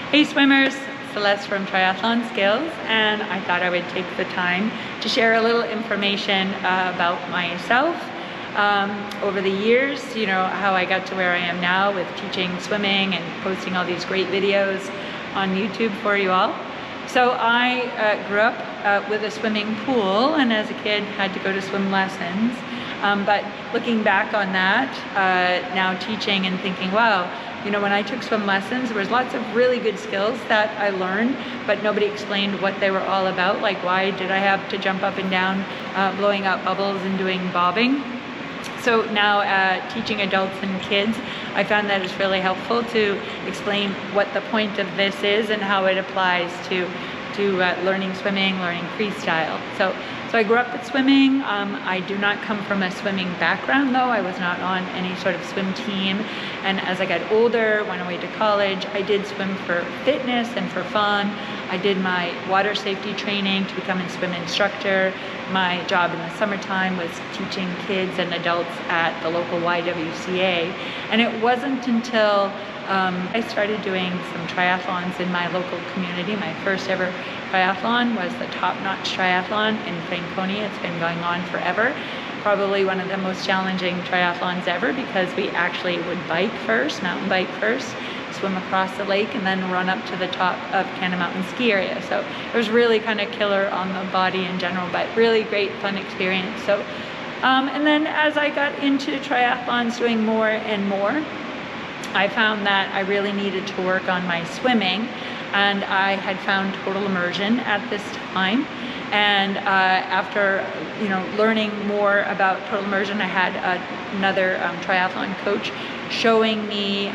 Hey swimmers, Celeste from Triathlon Skills, and I thought I would take the time to share a little information about myself over the years, how I got to where I am now with teaching swimming and posting all these great videos on YouTube for you all. So I grew up with a swimming pool, and as a kid had to go to swim lessons. But looking back on that, now teaching and thinking, wow, when I took swim lessons, there was lots of really good skills that I learned, but nobody explained what they were all about. Like, why did I have to jump up and down, blowing out bubbles and doing bobbing? So now teaching adults and kids, I found that it's really helpful to explain what the point of this is and how it applies to learning swimming, learning freestyle. So I grew up with swimming. I do not come from a swimming background though. I was not on any sort of swim team. And as I got older, went away to college, I did swim for fitness and for fun. I did my water safety training to become a swim instructor. My job in the summertime was teaching kids and adults at the local YWCA. And it wasn't until I started doing some triathlons in my local community. My first ever triathlon was the Top Notch Triathlon in Franconia. It's been going on forever. Probably one of the most challenging triathlons ever, because we actually would bike first, mountain bike first, swim across the lake, and then run up to the top of Canada Mountain ski area. So it was really kind of killer on the body in general, but really great fun experience. So and then as I got into triathlons, doing more and more, I found that I really needed to work on my swimming, and I had found total immersion at this time. And after learning more about total immersion, I had another triathlon coach showing me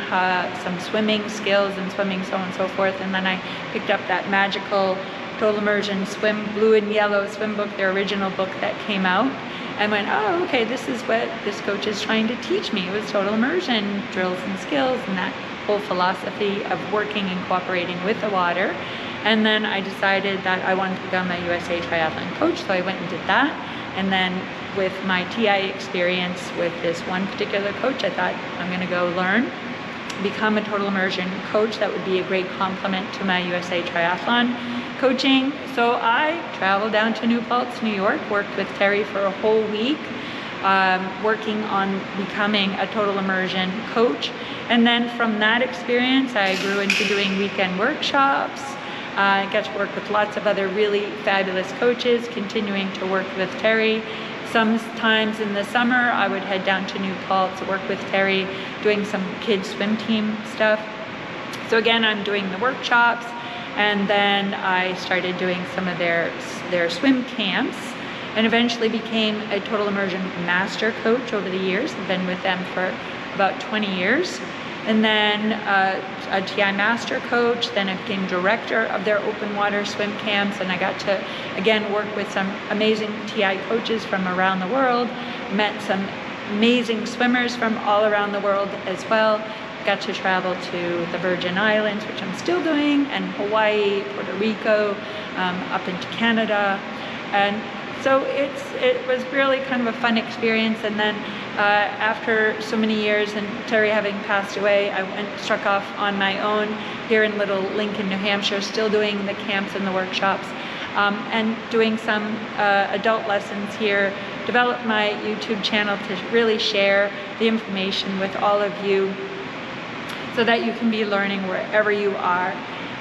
some swimming skills and swimming so on and so forth. And then I picked up that magical total immersion swim, blue and yellow swim book, their original book that came out, and went, oh, okay, this is what this coach is trying to teach me. It was total immersion, drills and skills, and that whole philosophy of working and cooperating with the water. And then I decided that I wanted to become a USA Triathlon coach, so I went and did that. And then with my TI experience with this one particular coach, I thought, I'm gonna go learn, become a total immersion coach. That would be a great complement to my USA Triathlon coaching. So I traveled down to New Paltz, New York, worked with Terry for a whole week, working on becoming a total immersion coach. And then from that experience, I grew into doing weekend workshops. I got to work with lots of other really fabulous coaches, continuing to work with Terry. Sometimes in the summer, I would head down to New Paltz to work with Terry, doing some kids swim team stuff. So again, I'm doing the workshops, and then I started doing some of their swim camps, and eventually became a total immersion master coach over the years. I've been with them for about 20 years. And then a TI master coach, then I became director of their open water swim camps, and I got to, again, work with some amazing TI coaches from around the world, met some amazing swimmers from all around the world as well, got to travel to the Virgin Islands, which I'm still doing, and Hawaii, Puerto Rico, up into Canada. And so it was really kind of a fun experience. And then after so many years, and Terry having passed away, I struck off on my own here in Little Lincoln, New Hampshire, still doing the camps and the workshops, and doing some adult lessons here. Developed my YouTube channel to really share the information with all of you so that you can be learning wherever you are.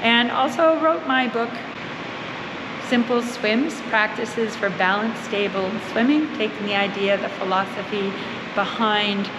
And also wrote my book, Simple Swims, Practices for Balanced, Stable Swimming, taking the idea, the philosophy behind,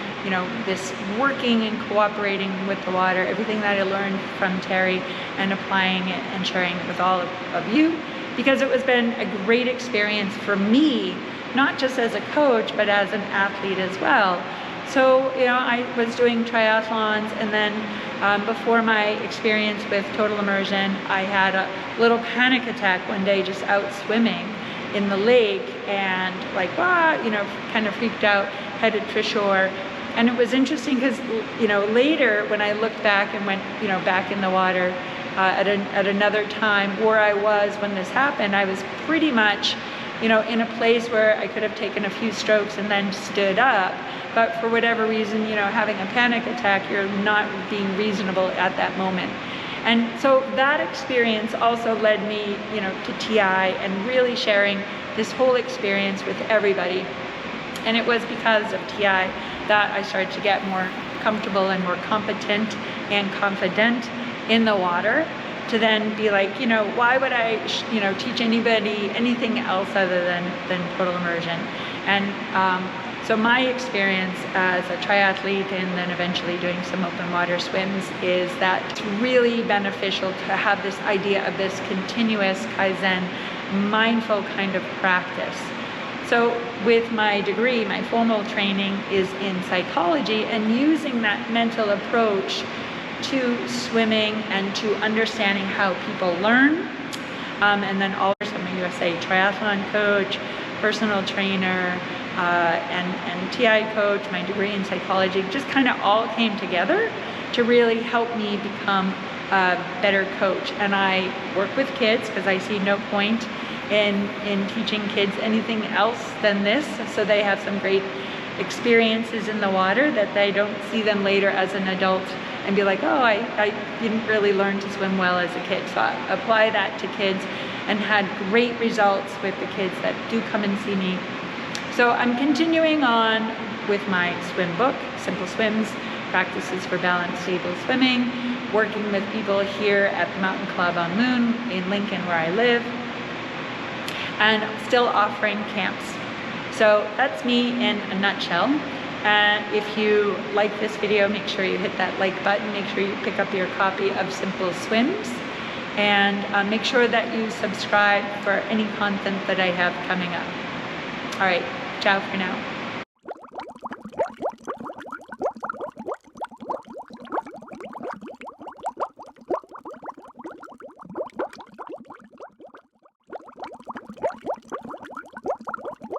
this working and cooperating with the water, everything that I learned from Terry, and applying it and sharing it with all of you, because it has been a great experience for me, not just as a coach, but as an athlete as well. So, I was doing triathlons, and then before my experience with total immersion, I had a little panic attack one day just out swimming in the lake, and kind of freaked out, headed for shore. And it was interesting because, later when I looked back and went, back in the water at another time where I was when this happened, I was pretty much, in a place where I could have taken a few strokes and then stood up. But for whatever reason, having a panic attack, you're not being reasonable at that moment. And so that experience also led me, you know, to TI and really sharing this whole experience with everybody. And it was because of TI that I started to get more comfortable and more competent and confident in the water, to then be like, you know, why would I, you know, teach anybody anything else other than total immersion? And so my experience as a triathlete and then eventually doing some open water swims is that it's really beneficial to have this idea of this continuous Kaizen, mindful kind of practice. So with my degree, my formal training is in psychology, and using that mental approach to swimming and to understanding how people learn. And then also I'm a USA triathlon coach, personal trainer, and TI coach, my degree in psychology, just kind of all came together to really help me become a better coach. And I work with kids because I see no point in teaching kids anything else than this, so they have some great experiences in the water that they don't see them later as an adult and be like, oh, I didn't really learn to swim well as a kid. So I apply that to kids and had great results with the kids that do come and see me. So I'm continuing on with my swim book, Simple Swims, Practices for Balanced Stable Swimming, working with people here at the Mountain Club on Moon in Lincoln, where I live, and still offering camps. So that's me in a nutshell. And if you like this video, make sure you hit that like button, make sure you pick up your copy of Simple Swims, and make sure that you subscribe for any content that I have coming up. All right, ciao for now.